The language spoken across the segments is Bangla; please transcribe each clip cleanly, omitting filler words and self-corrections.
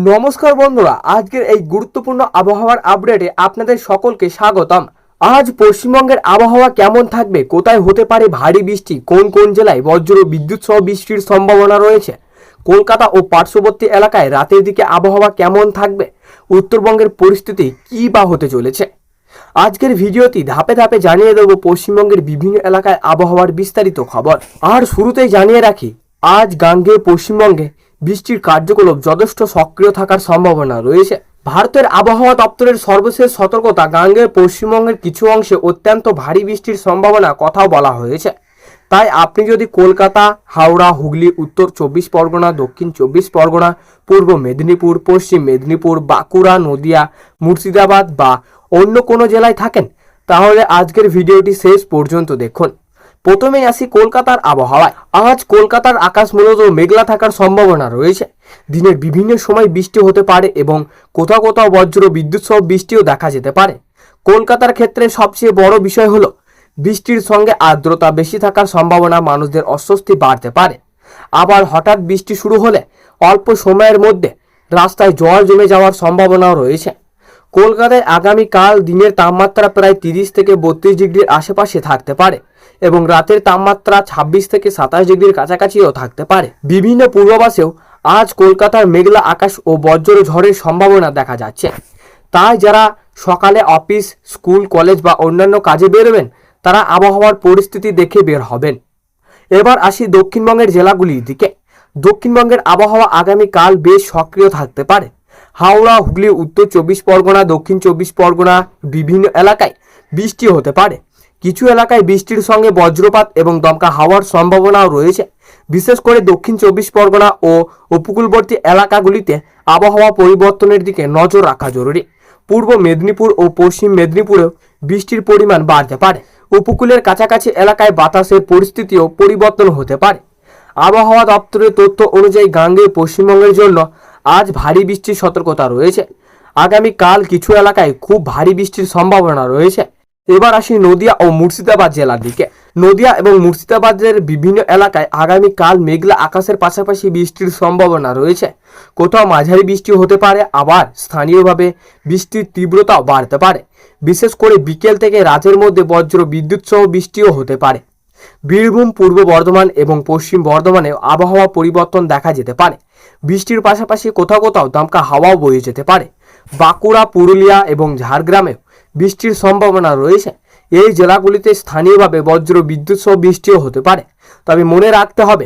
নমস্কার বন্ধুরা, আজকের এই গুরুত্বপূর্ণ আবহাওয়ার আপডেটে আপনাদের সকলকে স্বাগতম। আজ পশ্চিমবঙ্গের আবহাওয়া কেমন থাকবে, কোথায় হতে পারে ভারী বৃষ্টি, কোন কোন জেলায় বজ্র বিদ্যুৎ সহ বৃষ্টির সম্ভাবনা রয়েছে, কলকাতা ও পার্শ্ববর্তী এলাকায় রাতের দিকে আবহাওয়া কেমন থাকবে, উত্তরবঙ্গের পরিস্থিতি কী বা হতে চলেছে। আজকের ভিডিওটি ধাপে ধাপে জানিয়ে দেব পশ্চিমবঙ্গের বিভিন্ন এলাকায় আবহাওয়ার বিস্তারিত খবর। আর শুরুতেই জানিয়ে রাখি, আজ গাঙ্গেয় পশ্চিমবঙ্গে বৃষ্টির কার্যকলাপ যথেষ্ট সক্রিয় থাকার সম্ভাবনা রয়েছে। ভারতের আবহাওয়া দপ্তরের সর্বশেষ সতর্কতা, গাঙ্গেয় পশ্চিমবঙ্গের কিছু অংশে অত্যন্ত ভারী বৃষ্টির সম্ভাবনা কথাও বলা হয়েছে। তাই আপনি যদি কলকাতা, হাওড়া, হুগলি, উত্তর 24 পরগনা, দক্ষিণ 24 পরগনা, পূর্ব মেদিনীপুর, পশ্চিম মেদিনীপুর, বাঁকুড়া, নদিয়া, মুর্শিদাবাদ বা অন্য কোনো জেলায় থাকেন, তাহলে আজকের ভিডিওটি শেষ পর্যন্ত দেখুন। প্রথমেই আসি কলকাতার আবহাওয়ায়। আজ কলকাতার আকাশ মূলত মেঘলা থাকার সম্ভাবনা রয়েছে। দিনের বিভিন্ন সময় বৃষ্টি হতে পারে এবং কোথাও কোথাও বজ্র বিদ্যুৎ সহ বৃষ্টিও দেখা যেতে পারে। কলকাতার ক্ষেত্রে সবচেয়ে বড় বিষয় হলো বৃষ্টির সঙ্গে আর্দ্রতা বেশি থাকার সম্ভাবনা মানুষদের অস্বস্তি বাড়তে পারে। আবার হঠাৎ বৃষ্টি শুরু হলে অল্প সময়ের মধ্যে রাস্তায় জল জমে যাওয়ার সম্ভাবনাও রয়েছে। কলকাতায় আগামীকাল দিনের তাপমাত্রা প্রায় 30 থেকে 32 ডিগ্রির আশেপাশে থাকতে পারে এবং রাতের তাপমাত্রা 26 থেকে 27 ডিগ্রির কাছাকাছিও থাকতে পারে। বিভিন্ন পূর্বাভাসেও আজ কলকাতার মেঘলা আকাশ ও বজ্র ঝড়ের সম্ভাবনা দেখা যাচ্ছে। তাই যারা সকালে অফিস, স্কুল, কলেজ বা অন্যান্য কাজে বেরোবেন, তারা আবহাওয়ার পরিস্থিতি দেখে বের হবেন। এবার আসি দক্ষিণবঙ্গের জেলাগুলির দিকে। দক্ষিণবঙ্গের আবহাওয়া আগামীকাল বেশ সক্রিয় থাকতে পারে। হাওড়া, হুগলি, উত্তর 24 পরগনা, দক্ষিণ 24 পরগনা বিভিন্ন এলাকায় বৃষ্টি হতে পারে। কিছু এলাকায় বৃষ্টির সঙ্গে বজ্রপাত এবং দমকা হাওয়ার সম্ভাবনাও রয়েছে। বিশেষ করে দক্ষিণ 24 পরগনা ও উপকূলবর্তী এলাকাগুলিতে আবহাওয়া পরিবর্তনের দিকে নজর রাখা জরুরি। পূর্ব মেদিনীপুর ও পশ্চিম মেদিনীপুরেও বৃষ্টির পরিমাণ বাড়তে পারে। উপকূলের কাছাকাছি এলাকায় বাতাসের পরিস্থিতিও পরিবর্তন হতে পারে। আবহাওয়া দপ্তরের তথ্য অনুযায়ী গাঙ্গেয় পশ্চিমবঙ্গের জন্য আজ ভারী বৃষ্টির সতর্কতা রয়েছে। আগামীকাল কিছু এলাকায় খুব ভারী বৃষ্টির সম্ভাবনা রয়েছে। এবার আসি নদিয়া ও মুর্শিদাবাদ জেলার দিকে। নদিয়া এবং মুর্শিদাবাদের বিভিন্ন এলাকায় আগামীকাল মেঘলা আকাশের পাশাপাশি বৃষ্টির সম্ভাবনা রয়েছে। কোথাও মাঝারি বৃষ্টি হতে পারে, আবার স্থানীয়ভাবে বৃষ্টির তীব্রতাও বাড়তে পারে। বিশেষ করে বিকেল থেকে রাতের মধ্যে বজ্র বিদ্যুৎ সহ বৃষ্টিও হতে পারে। বীরভূম, পূর্ব বর্ধমান এবং পশ্চিম বর্ধমানে আবহাওয়া পরিবর্তন দেখা যেতে পারে। বৃষ্টির পাশাপাশি কোথাও কোথাও দমকা হাওয়াও বয়ে যেতে পারে। বাঁকুড়া, পুরুলিয়া এবং ঝাড়গ্রামেও বৃষ্টির সম্ভাবনা রয়েছে। এই জেলাগুলিতে স্থানীয়ভাবে বজ্র বিদ্যুৎ সহ বৃষ্টিও হতে পারে। তবে মনে রাখতে হবে,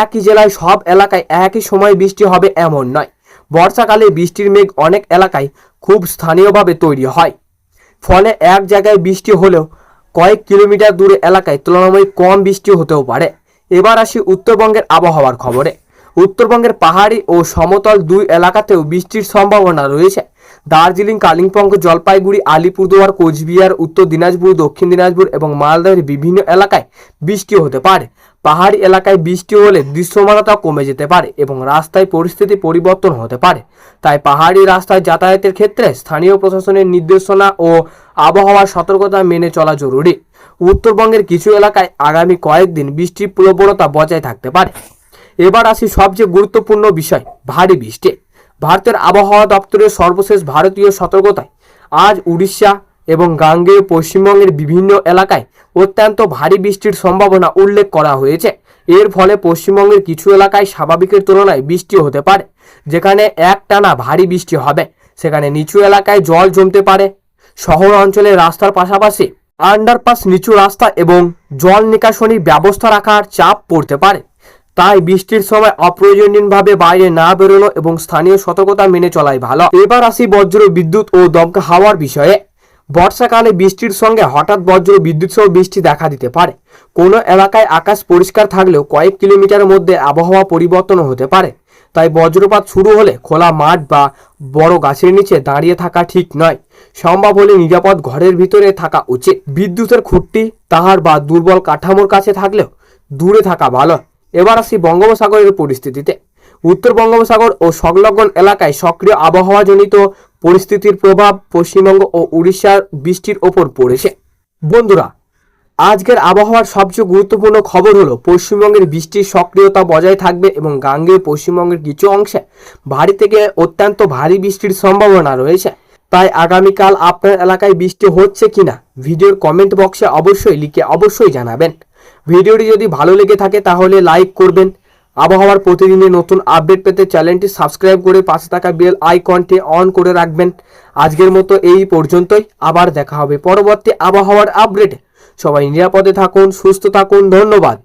একই জেলায় সব এলাকায় একই সময় বৃষ্টি হবে এমন নয়। বর্ষাকালে বৃষ্টির মেঘ অনেক এলাকায় খুব স্থানীয়ভাবে তৈরি হয়। ফলে এক জায়গায় বৃষ্টি হলেও কয়েক কিলোমিটার দূরে এলাকায় তুলনামূলক কম বৃষ্টি হতেও পারে। এবার আসি উত্তরবঙ্গের আবহাওয়ার খবরে। উত্তরবঙ্গের পাহাড়ি ও সমতল দুই এলাকাতেও বৃষ্টির সম্ভাবনা রয়েছে। দার্জিলিং, কালিম্পং, জলপাইগুড়ি, আলিপুরদুয়ার, কোচবিহার, উত্তর দিনাজপুর, দক্ষিণ দিনাজপুর এবং মালদার বিভিন্ন এলাকায় বৃষ্টি হতে পারে। পাহাড়ি এলাকায় বৃষ্টি হলে দৃশ্যমানতা কমে যেতে পারে এবং রাস্তায় পরিস্থিতি পরিবর্তন হতে পারে। তাই পাহাড়ি রাস্তায় যাতায়াতের ক্ষেত্রে স্থানীয় প্রশাসনের নির্দেশনা ও আবহাওয়ার সতর্কতা মেনে চলা জরুরি। উত্তরবঙ্গের কিছু এলাকায় আগামী কয়েকদিন বৃষ্টির প্রবণতা বজায় থাকতে পারে। এবার আসি সবচেয়ে গুরুত্বপূর্ণ বিষয়, ভারী বৃষ্টি। ভারতের আবহাওয়া দপ্তরের সর্বশেষ ভারতীয় সতর্কতায় আজ উড়িষ্যা এবং গাঙ্গেয় পশ্চিমবঙ্গের বিভিন্ন এলাকায় অত্যন্ত ভারী বৃষ্টির সম্ভাবনা উল্লেখ করা হয়েছে। এর ফলে পশ্চিমবঙ্গের কিছু এলাকায় স্বাভাবিকের তুলনায় বৃষ্টি হতে পারে। যেখানে একটানা ভারী বৃষ্টি হবে, সেখানে নিচু এলাকায় জল জমতে পারে। শহর অঞ্চলের রাস্তার পাশাপাশি আন্ডারপাস, নিচু রাস্তা এবং জল নিকাশনী ব্যবস্থা রাখার চাপ পড়তে পারে। তাই বৃষ্টির সময় অপ্রয়োজনীয়ভাবে বাইরে না বেরোনো এবং স্থানীয় সতর্কতা মেনে চলাই ভালো। এবার আসি বজ্র বিদ্যুৎ ও দমকা হাওয়ার বিষয়ে। বর্ষাকালে বৃষ্টির সঙ্গে হঠাৎ বজ্র বিদ্যুৎ সহ বৃষ্টি দেখা দিতে পারে। কোনো এলাকায় আকাশ পরিষ্কার থাকলেও কয়েক কিলোমিটারের মধ্যে আবহাওয়া পরিবর্তন হতে পারে। তাই বজ্রপাত শুরু হলে খোলা মাঠ বা বড় গাছের নিচে দাঁড়িয়ে থাকা ঠিক নয়। সম্ভব হলে নিরাপদ ঘরের ভিতরে থাকা উচিত। বিদ্যুতের খুঁটি, তার বা দুর্বল কাঠামোর কাছে থাকলেও দূরে থাকা ভালো। এবার আসি বঙ্গোপসাগরের পরিস্থিতিতে। উত্তর বঙ্গোপসাগর ও সংলগ্ন এলাকায় সক্রিয় আবহাওয়াজনিত পরিস্থিতির প্রভাব পশ্চিমবঙ্গ ও উড়িষ্যার বৃষ্টির ওপর পড়েছে। বন্ধুরা, আজকের আবহাওয়ার সবচেয়ে গুরুত্বপূর্ণ খবর হলো পশ্চিমবঙ্গের বৃষ্টির সক্রিয়তা বজায় থাকবে এবং গাঙ্গেয় পশ্চিমবঙ্গের কিছু অংশে ভারী থেকে অত্যন্ত ভারী বৃষ্টির সম্ভাবনা রয়েছে। তাই আগামীকাল আপনার এলাকায় বৃষ্টি হচ্ছে কিনা ভিডিওর কমেন্ট বক্সে অবশ্যই লিখে অবশ্যই জানাবেন। ভিডিওটি যদি ভালো লেগে থাকে তাহলে লাইক করবেন। আবহাওয়ার প্রতিদিনের নতুন আপডেট পেতে চ্যানেলটি সাবস্ক্রাইব করে পাশে থাকা বেল আইকনটি অন করে রাখবেন। আজকের মতো এই পর্যন্তই, আবার দেখা হবে পরবর্তী আবহাওয়ার আপডেটে। সবাই নিরাপদে থাকুন, সুস্থ থাকুন, ধন্যবাদ।